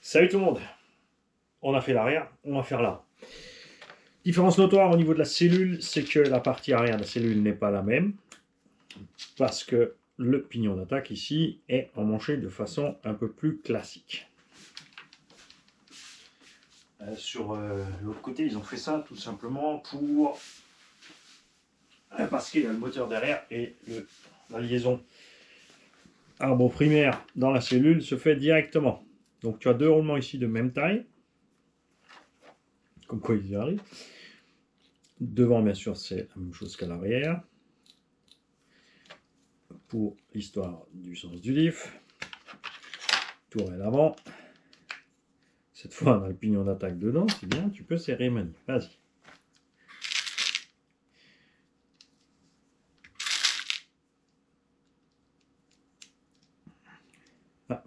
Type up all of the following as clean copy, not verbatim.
Salut tout le monde. On a fait l'arrière, on va faire là. Différence notoire au niveau de la cellule, c'est que la partie arrière de la cellule n'est pas la même, parce que le pignon d'attaque ici est emmanché de façon un peu plus classique. Sur l'autre côté, ils ont fait ça tout simplement pour... parce qu'il y a le moteur derrière et la liaison arbre primaire dans la cellule se fait directement. Donc tu as deux roulements ici de même taille, comme quoi ils y arrivent. Devant, bien sûr, c'est la même chose qu'à l'arrière. Pour l'histoire du sens du diff. Tourelle avant. Cette fois, on a le pignon d'attaque dedans. C'est bien, tu peux serrer Mani. Vas-y. Ah.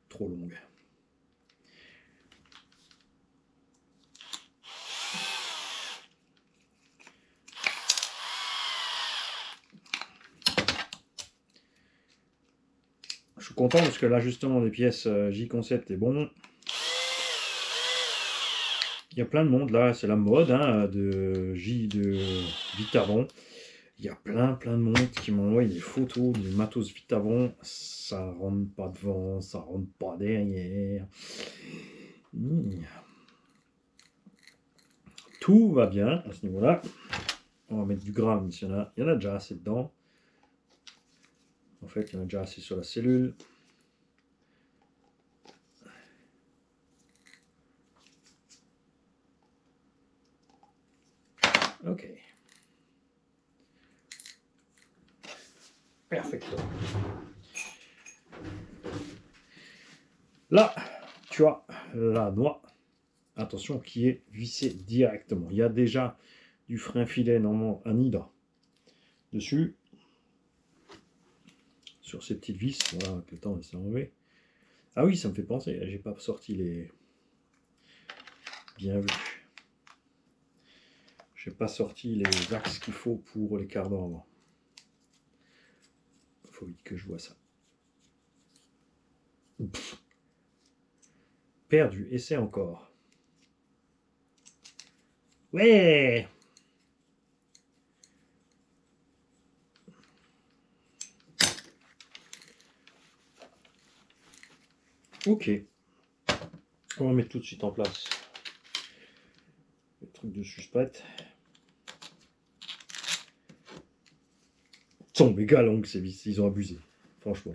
Trop longue. Je suis content parce que l'ajustement des pièces J-Concept est bon. Il y a plein de monde là, c'est la mode hein, de Vitavon. Il y a plein de monde qui m'envoie des photos du matos Vitavon. Ça rentre pas devant, ça rentre pas derrière. Tout va bien à ce niveau-là. On va mettre du gramme, il y en a déjà assez dedans. En fait, il y en a déjà assez sur la cellule. Ok. Perfecto. Là, tu as la noix, attention, qui est vissée directement. Il y a déjà du frein filet normalement un hydre dessus. Sur ces petites vis, voilà, avec le temps, on s'est enlevé. Ah oui, ça me fait penser, j'ai pas sorti les... Bien vu. J'ai pas sorti les axes qu'il faut pour les cardans avant. Faut vite que je vois ça. Pff. Perdu, essaie encore. Ouais. Ok. On va mettre tout de suite en place le truc de suspect. Ils sont méga longues ces vis, ils ont abusé, franchement.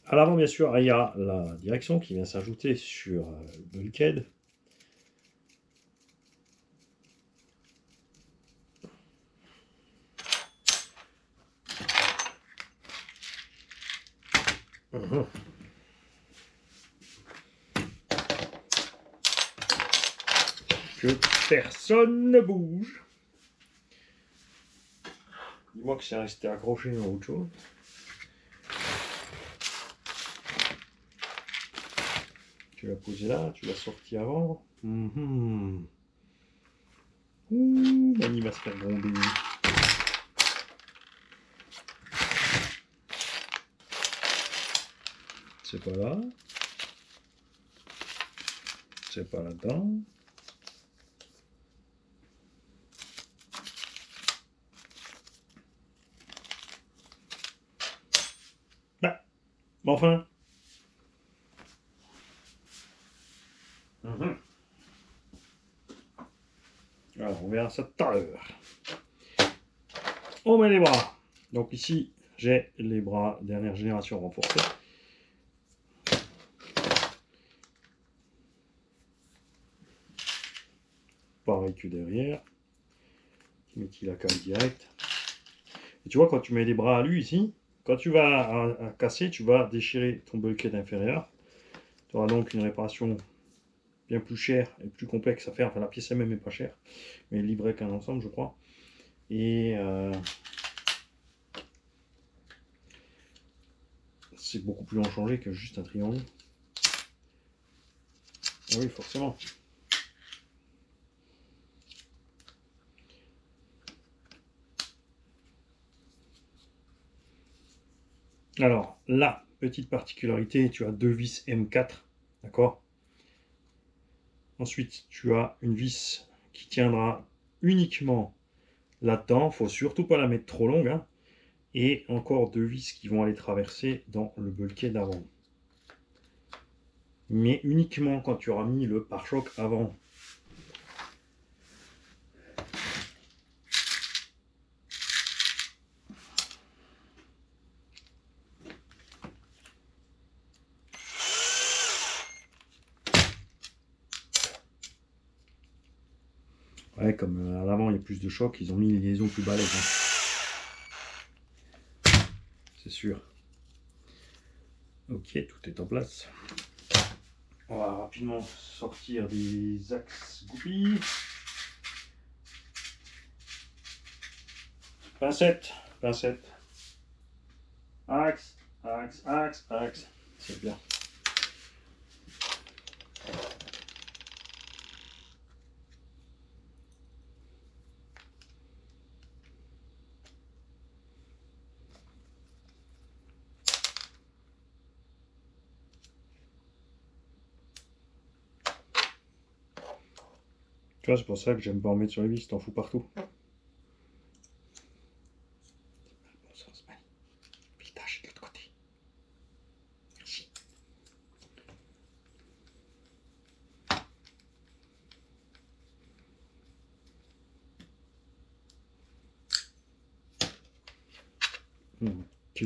À l'avant, bien sûr, il y a la direction qui vient s'ajouter sur le bulkhead. Que personne ne bouge. Dis-moi que c'est resté accroché dans autre chose. Tu l'as posé là, tu l'as sorti avant. Ouh, Mani va se faire gronder. C'est pas là. C'est pas là-dedans. Ah, mais enfin. Alors, on verra ça tout à l'heure. On met les bras. Donc ici, j'ai les bras dernière génération renforcés. Pareil que derrière. Tu mets la cale direct. Et tu vois, quand tu mets les bras à lui ici, quand tu vas à casser, tu vas déchirer ton bulkhead inférieur. Tu auras donc une réparation bien plus chère et plus complexe à faire. Enfin, la pièce elle-même n'est pas chère, mais livrée qu'un ensemble, je crois. Et c'est beaucoup plus long à changer que juste un triangle. Ah oui, forcément. Alors, là, petite particularité, tu as deux vis M4, d'accord? Ensuite, tu as une vis qui tiendra uniquement là-dedans. Il ne faut surtout pas la mettre trop longue, hein. Et encore deux vis qui vont aller traverser dans le bulkhead d'avant. Mais uniquement quand tu auras mis le pare-choc avant. Ouais, comme à l'avant il y a plus de choc, ils ont mis une liaison plus balèze, hein. C'est sûr. Ok, tout est en place. On va rapidement sortir des axes goupilles. Pincette, pincette. Axe, axe, axe, axe. C'est bien. Tu vois, c'est pour ça que j'aime pas en mettre sur les vis, t'en fous partout. Bon sens, allez. Piletage de l'autre côté. Merci. Ok.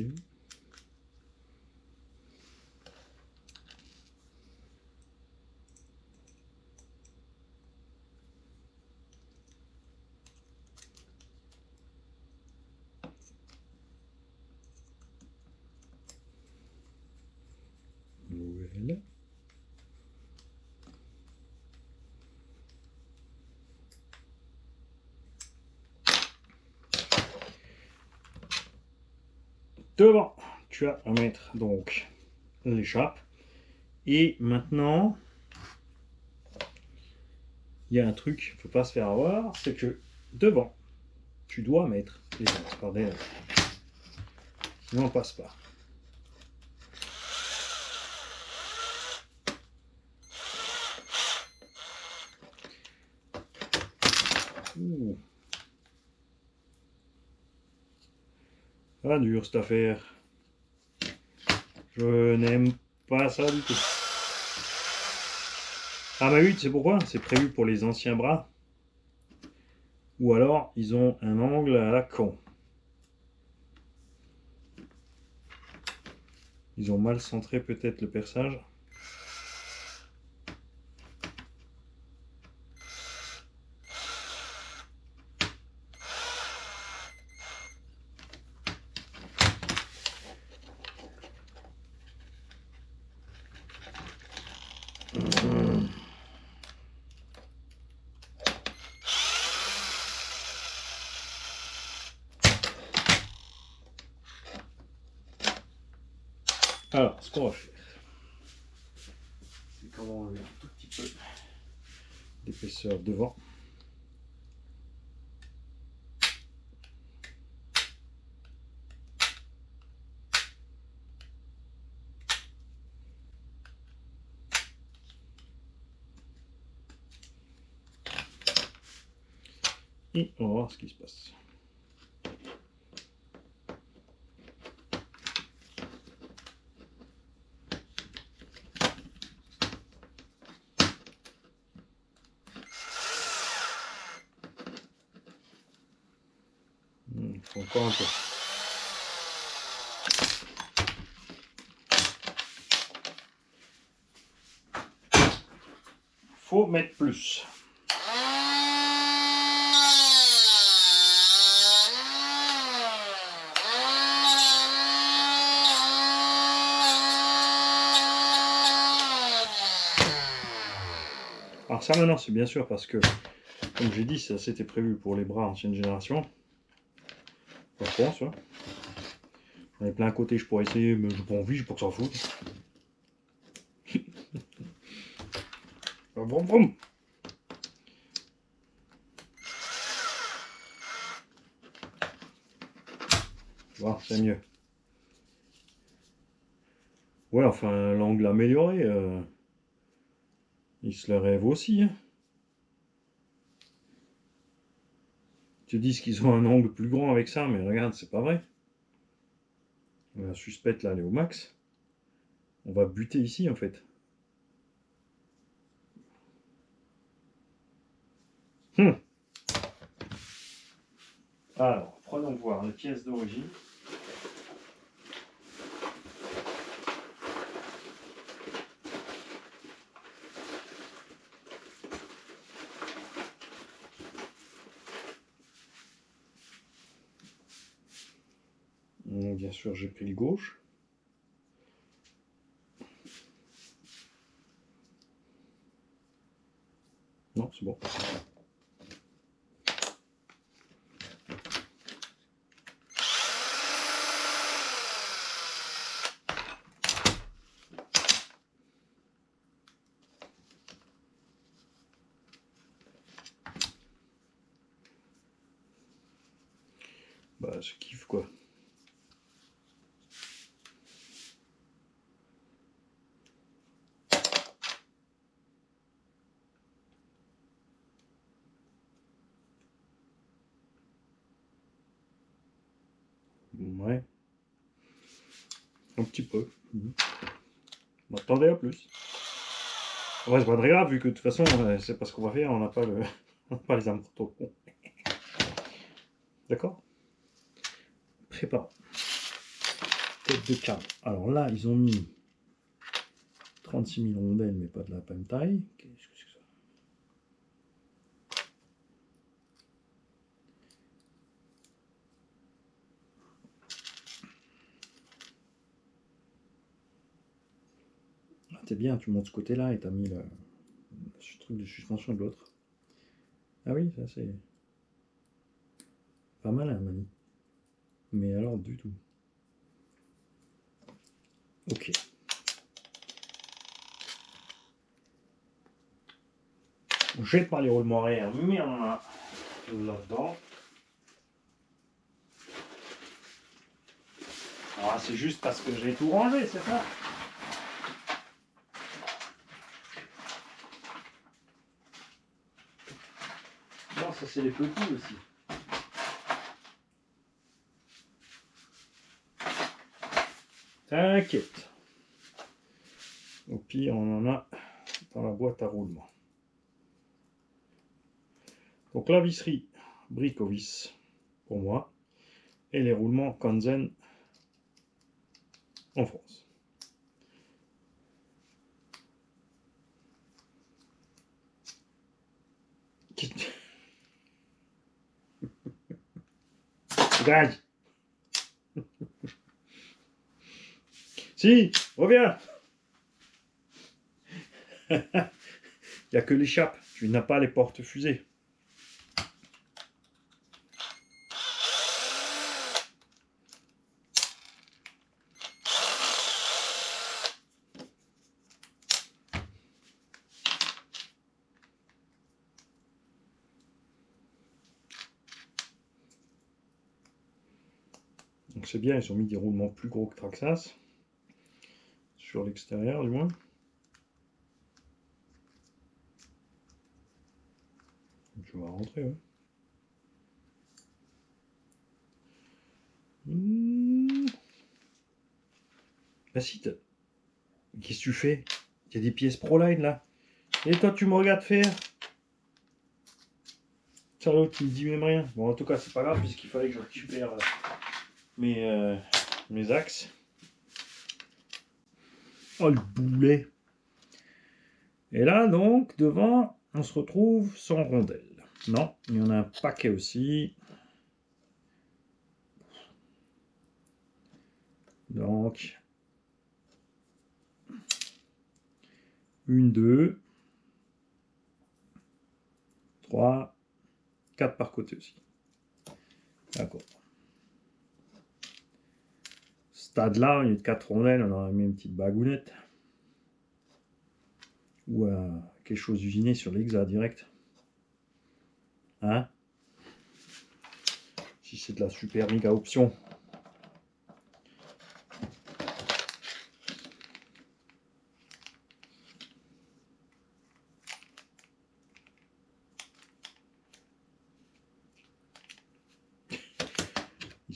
Voilà. Devant, tu as à mettre donc l'échappe. Et maintenant, il y a un truc, il ne faut pas se faire avoir, c'est que devant, tu dois mettre les axes par derrière. Sinon, on passe pas. Ouh. Ah, dur cette affaire. Je n'aime pas ça du tout. Ah bah oui, tu sais pourquoi? C'est prévu pour les anciens bras. Ou alors, ils ont un angle à la con. Ils ont mal centré peut-être le perçage. Alors, ce qu'on va faire, c'est qu'on va enlever un tout petit peu d'épaisseur devant. Et on va voir ce qui se passe. Il faut encore un peu. Faut mettre plus. Alors ça maintenant c'est bien sûr parce que, comme j'ai dit, ça c'était prévu pour les bras ancienne génération. Pas trop, ça. J'en ai plein à côté, je pourrais essayer, mais j'ai pas envie, j'ai pas que ça fout. Vroom, vroom. Bon, c'est mieux. Ouais, enfin, l'angle amélioré, ils se le rêvent aussi. Hein. Ils te disent qu'ils ont un angle plus grand avec ça, mais regarde, c'est pas vrai. La suspecte là, elle est au max. On va buter ici en fait. Hum. Alors, prenons voir les pièces d'origine. Bien sûr, j'ai pris le gauche. Non, c'est bon. Bah, je kiffe quoi. Ouais, un petit peu. M'attendais à plus. Ouais, c'est pas très grave, vu que de toute façon, c'est pas ce qu'on va faire, on n'a pas, on n'a pas les armes trop. D'accord. Prépare. Tête de carne. Alors là, ils ont mis 36 000 rondelles, mais pas de la même taille. Qu'est-ce que c'est que ça? Ah, t'es bien, tu montes ce côté-là et t'as mis le truc de suspension de l'autre. Ah oui, ça c'est pas mal, hein, Mani. Mais alors, du tout. Ok. J'ai pas les roulements arrière, mais on en a là-dedans. Ah, c'est juste parce que j'ai tout rangé, c'est ça? Non, ça c'est les petits aussi. T'inquiète. Au pire, on en a dans la boîte à roulement. Donc la visserie Bricovis pour moi et les roulements Kanzen en France. Dégage. Si, reviens. Il n'y a que l'échappe, tu n'as pas les portes fusées. Donc c'est bien, ils ont mis des roulements plus gros que Traxxas, sur l'extérieur du moins. Tu vas rentrer, ouais. Bah si, qu'est-ce que tu fais? Il y a des pièces Proline là. Et toi tu me regardes faire? Salaud, tu me dis même rien. Bon en tout cas c'est pas grave puisqu'il fallait que je récupère mes axes. Oh le boulet. Et là donc devant on se retrouve sans rondelle. Non, il y en a un paquet aussi. Donc, 1, 2, 3, 4 par côté aussi. D'accord. Stade-là, il y a 4 rondelles, on aurait mis une petite bagounette. Ou quelque chose d'usiné sur l'Exa direct. Hein? Si c'est de la super méga option.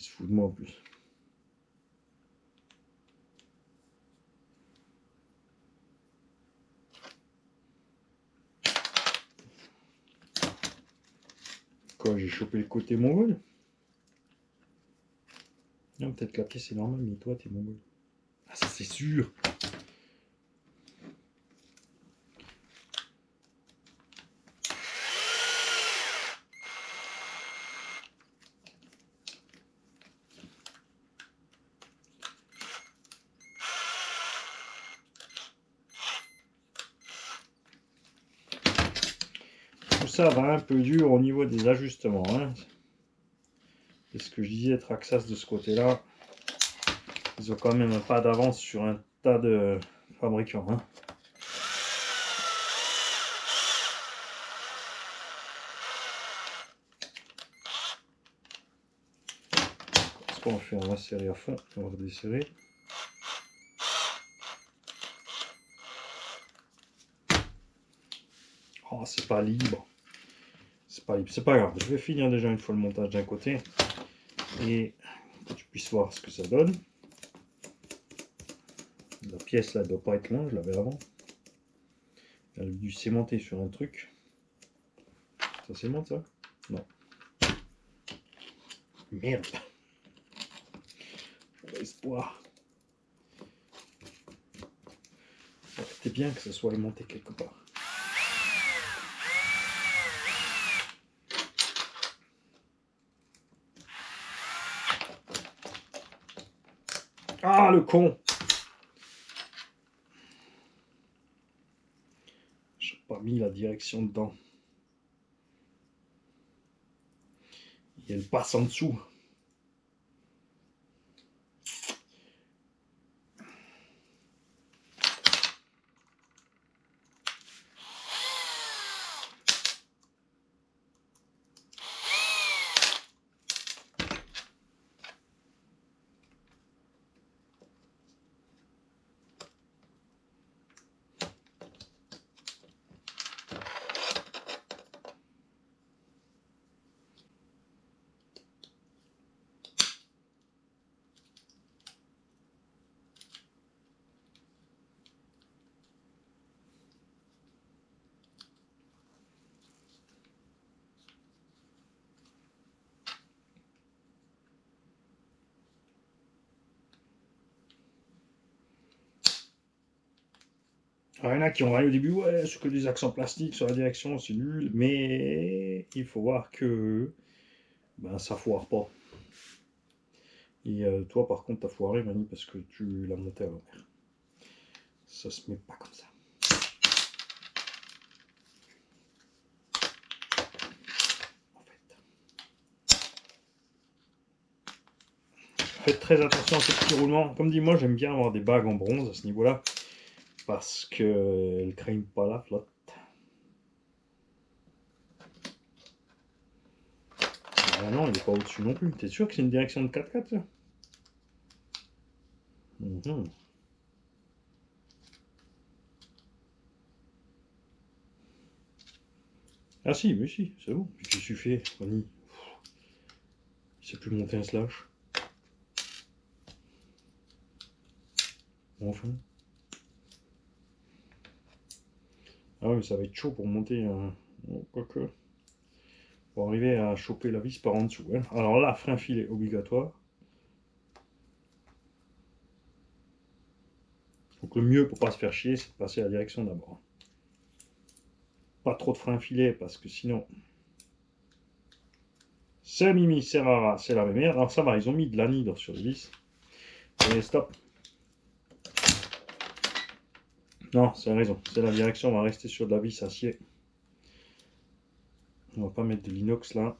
se fout de moi en plus. Quoi, j'ai chopé le côté mongol? Non, peut-être que la pièce est normale, mais toi, t'es mongol. Ah, ça c'est sûr! Tout ça va un peu dur au niveau des ajustements. Hein. C'est ce que je disais, Traxxas de ce côté-là. Ils ont quand même pas d'avance sur un tas de fabricants. Hein. Ce qu'on va faire, on va serrer à fond, on va redesserrer. Oh, c'est pas libre. C'est pas libre, c'est pas grave. Je vais finir déjà une fois le montage d'un côté. Et que tu puisses voir ce que ça donne. La pièce là ne doit pas être loin, je l'avais avant. Elle a dû sémenter sur un truc. Ça sémente ça? Non. Merde. Espoir. C'était bien que ça soit aimanté quelque part. Ah, le con! J'ai pas mis la direction dedans. Et elle passe en dessous. Il y en a qui ont rien au début, ouais, c'est que des accents plastiques sur la direction, c'est nul, mais il faut voir que ben, ça foire pas. Et toi, par contre, t'as foiré, Mani, parce que tu l'as monté à l'envers. Ça se met pas comme ça. En fait. Faites très attention à ces petits roulements. Comme dit, moi, j'aime bien avoir des bagues en bronze à ce niveau-là, parce qu'elles ne craignent pas la flotte. Ah non, il n'est pas au-dessus non plus. T'es sûr que c'est une direction de 4x4 ça? Ah si, mais si, c'est bon. Je suis fait, Ronnie. Il sait plus monter un slash. Enfin. Ah oui, mais ça va être chaud pour monter un... Quoique. Pour arriver à choper la vis par en dessous. Hein. Alors là, frein filet obligatoire. Donc le mieux pour pas se faire chier, c'est de passer à la direction d'abord. Pas trop de frein filet parce que sinon... C'est Mimi, c'est Rara, c'est la merde. Alors ça va, ils ont mis de l'anhydre sur les vis. Et stop. Non, c'est raison. C'est la direction, on va rester sur de la vis acier. On va pas mettre de l'inox là.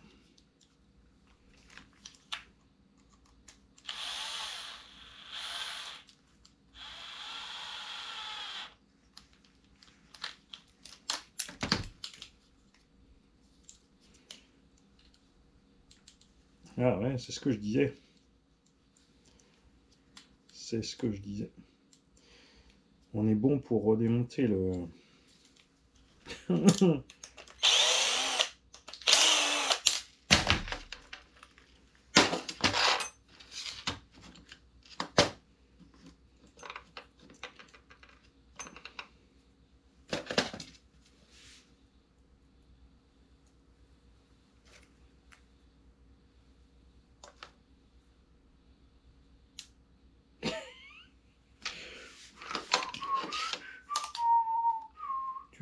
Ah ouais, c'est ce que je disais. C'est ce que je disais. On est bon pour redémonter le...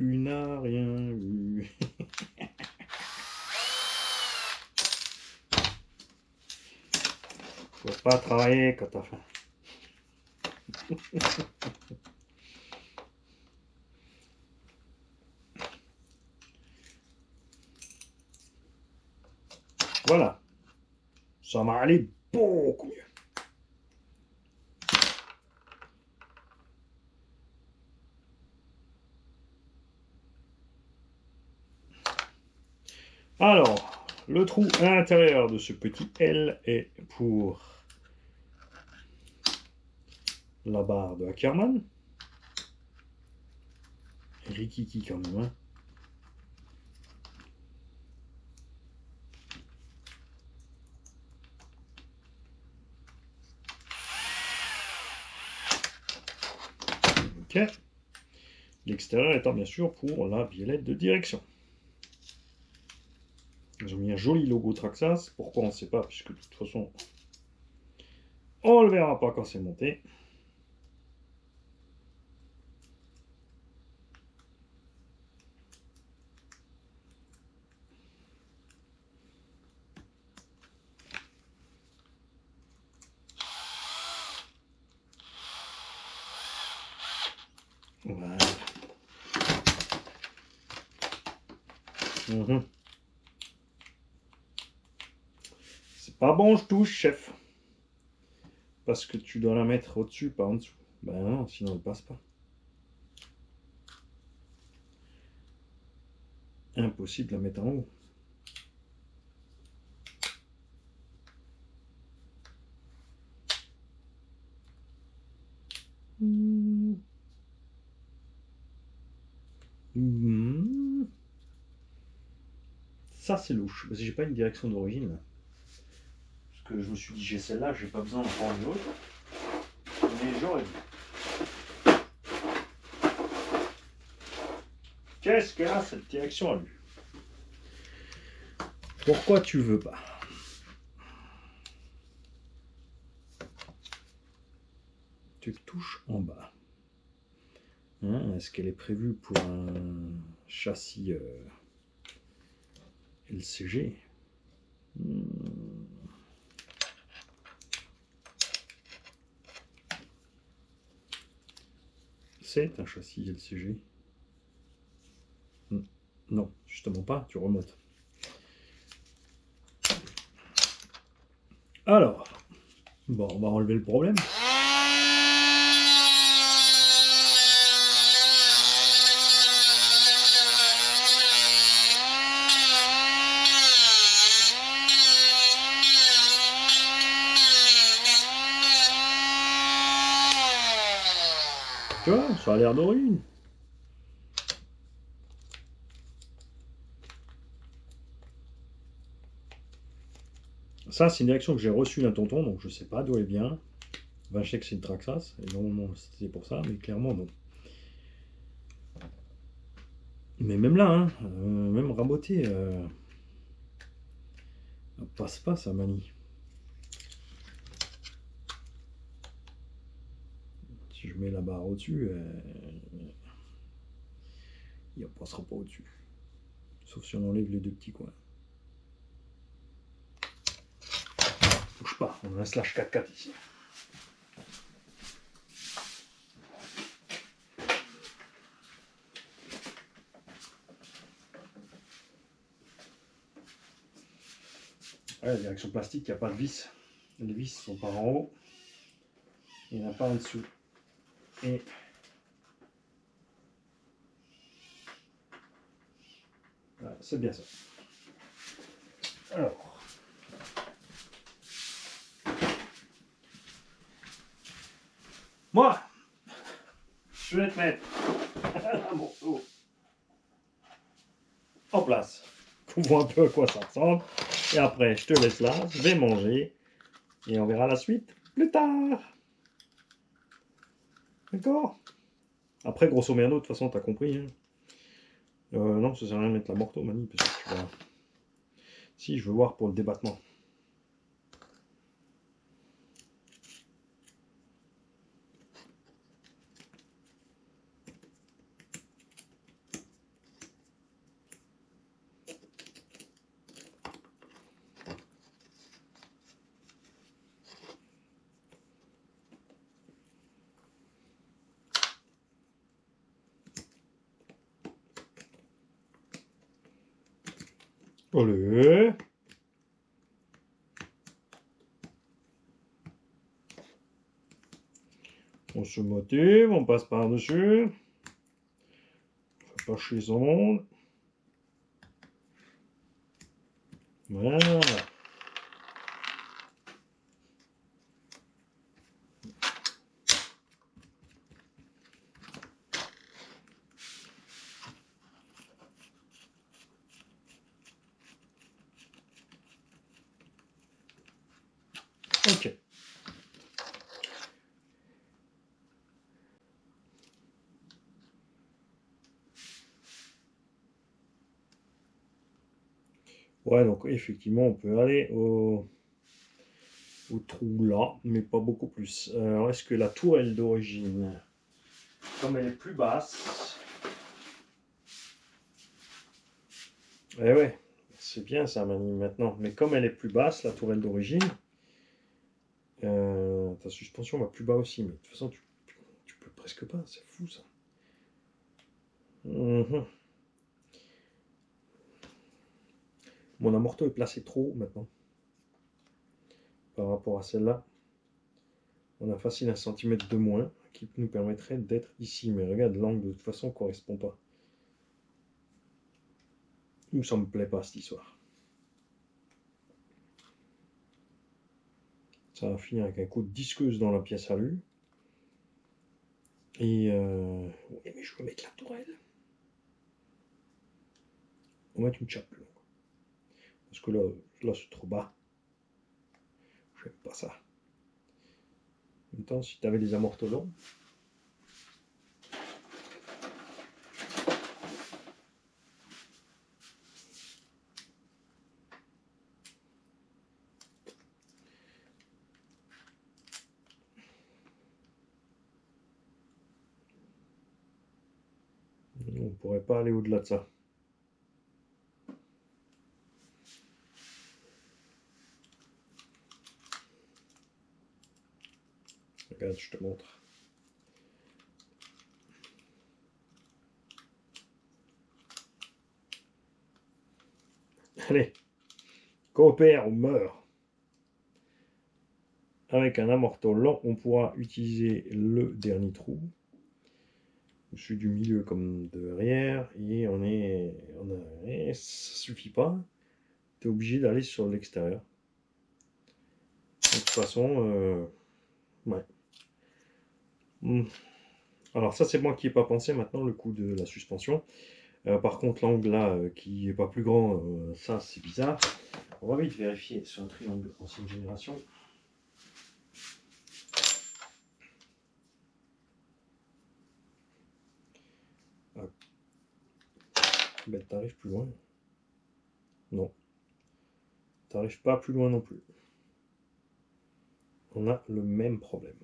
tu n'as rien vu. Faut pas travailler quand t'as faim. Voilà. Ça m'a allé beaucoup mieux. Alors, le trou à l'intérieur de ce petit L est pour la barre de Ackerman. Rikiki quand même, hein. Ok. L'extérieur étant bien sûr pour la biellette de direction. Ils ont mis un joli logo Traxxas. Pourquoi on ne sait pas, puisque de toute façon, on ne le verra pas quand c'est monté. Voilà. C'est pas bon, je touche, chef. Parce que tu dois la mettre au-dessus, pas en dessous. Ben non, sinon elle passe pas. Impossible de la mettre en haut. Ça c'est louche, parce que j'ai pas une direction d'origine. Parce que je me suis dit j'ai celle-là, j'ai pas besoin d'en prendre une autre. Mais j'aurais dû. Qu'est-ce qu'elle a cette direction à lui? Pourquoi tu veux pas? Tu touches en bas. Hein, est-ce qu'elle est prévue pour un châssis LCG? C'est un châssis LCG. Non, justement pas, tu remontes. Alors, bon, on va enlever le problème. Tu vois, ça a l'air d'origine. Ça, c'est une direction que j'ai reçue d'un tonton, donc je sais pas d'où elle vient. Ben, je sais que c'est une Traxxas, et normalement c'était pour ça, mais clairement non. Mais même là, hein, même raboté, passe pas sa manie. Si je mets la barre au-dessus, il ne passera pas au-dessus. Sauf si on enlève les deux petits coins. Bouge pas, on a un slash 4-4 ici. Ouais, la direction plastique, il n'y a pas de vis. Les vis sont par en haut. Il n'y en a pas en dessous. Et voilà, c'est bien ça. Alors. Moi, je vais te mettre un morceau en place. Qu'on voit un peu à quoi ça ressemble. Et après, je te laisse là, je vais manger. Et on verra la suite plus tard. D'accord? Après, grosso merdo, de toute façon, t'as compris. Hein. Non, ça sert à rien de mettre la morteau, Mani, parce que tu vas... Si, je veux voir pour le débattement. Allez. On se motive, on passe par-dessus. Faut pas chier son monde. Voilà. Ok. Ouais, donc effectivement, on peut aller au trou là, mais pas beaucoup plus. Alors, est-ce que la tourelle d'origine, comme elle est plus basse, eh ouais, c'est bien ça, Mani, maintenant, mais comme elle est plus basse, la tourelle d'origine, ta suspension va plus bas aussi, mais de toute façon, tu peux presque pas, c'est fou ça. Mhm. Mon amorto est placé trop haut maintenant, par rapport à celle-là. On a facile 1 cm de moins, qui nous permettrait d'être ici, mais regarde, l'angle de toute façon ne correspond pas. Ou ça me plaît pas cette histoire. Ça va finir avec un coup de disqueuse dans la pièce à lui. Et oui, mais je veux mettre la tourelle. On va mettre une chape longue. Parce que là c'est trop bas. J'aime pas ça. En même temps, si tu avais des amortos longs. On pourrait pas aller au-delà de ça. Regarde, je te montre. Allez, coopère ou meurt. Avec un amorto lent, on pourra utiliser le dernier trou. Celui du milieu comme de derrière. Et ça suffit pas. Tu es obligé d'aller sur l'extérieur. De toute façon, ouais. Alors ça c'est moi qui n'ai pas pensé maintenant le coup de la suspension. Par contre l'angle là qui est pas plus grand, ça c'est bizarre. On va vite vérifier sur un triangle ancienne génération. Ah. Ben t'arrives plus loin. Non. T'arrives pas plus loin non plus. On a le même problème.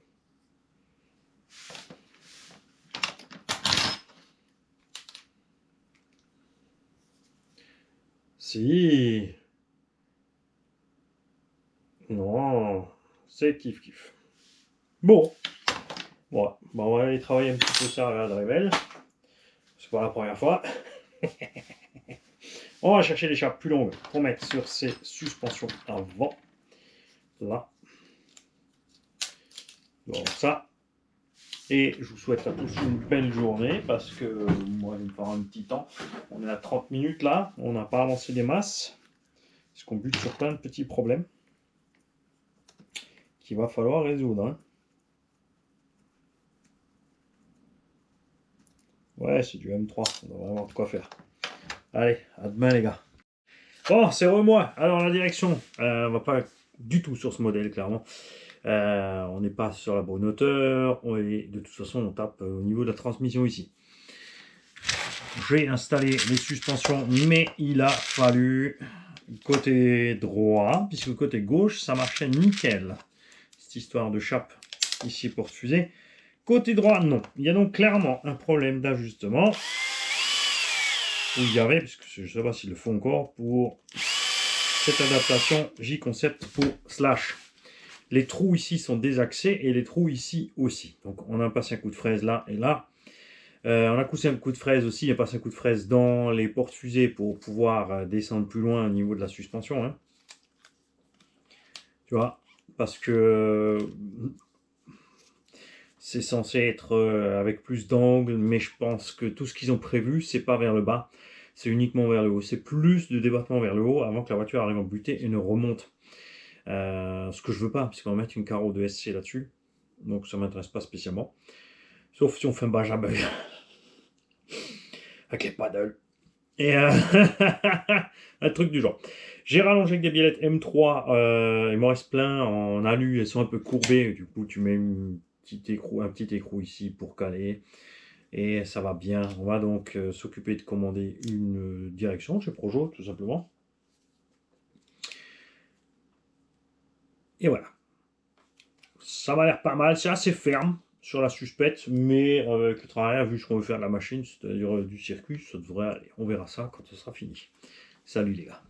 Si. Non. C'est kiff kiff. Bon. Bon, on va aller travailler un petit peu ça à la Dremel. C'est pas la première fois. On va chercher les chapes plus longues pour mettre sur ces suspensions avant. Là. Bon, ça. Et je vous souhaite à tous une belle journée parce que moi, il me fera un petit temps. On est à 30 minutes là. On n'a pas avancé des masses. Parce qu'on bute sur plein de petits problèmes qu'il va falloir résoudre. Hein. Ouais, c'est du M3. On a vraiment de quoi faire. Allez, à demain les gars. Bon, c'est moi. Alors la direction, on va pas du tout sur ce modèle clairement. On n'est pas sur la bonne hauteur. Et de toute façon, on tape au niveau de la transmission ici. J'ai installé les suspensions, mais il a fallu côté droit, puisque côté gauche, ça marchait nickel. Cette histoire de chape ici pour fuser. Côté droit, non. Il y a donc clairement un problème d'ajustement. Où il y avait, puisque je ne sais pas s'ils le font encore, pour cette adaptation J-Concept pour Slash. Les trous ici sont désaxés et les trous ici aussi. Donc on a passé un coup de fraise là et là. On a poussé un coup de fraise aussi, on a passé un coup de fraise dans les portes-fusées pour pouvoir descendre plus loin au niveau de la suspension. Hein. Tu vois, parce que c'est censé être avec plus d'angle, mais je pense que tout ce qu'ils ont prévu, c'est pas vers le bas, c'est uniquement vers le haut. C'est plus de débattement vers le haut avant que la voiture arrive en butée et ne remonte. Ce que je veux pas, puisqu'on va mettre une carreau de SC là-dessus. Donc ça m'intéresse pas spécialement. Sauf si on fait un Benjamin avec les paddles. Et un truc du genre. J'ai rallongé avec des biellettes M3. Il m'en reste plein en alu. Elles sont un peu courbées. Du coup, tu mets un petit écrou ici pour caler. Et ça va bien. On va donc s'occuper de commander une direction chez Projo, tout simplement. Et voilà. Ça m'a l'air pas mal. C'est assez ferme sur la suspecte, mais avec le travail, vu ce qu'on veut faire de la machine, c'est-à-dire du circuit, ça devrait aller. On verra ça quand ce sera fini. Salut les gars.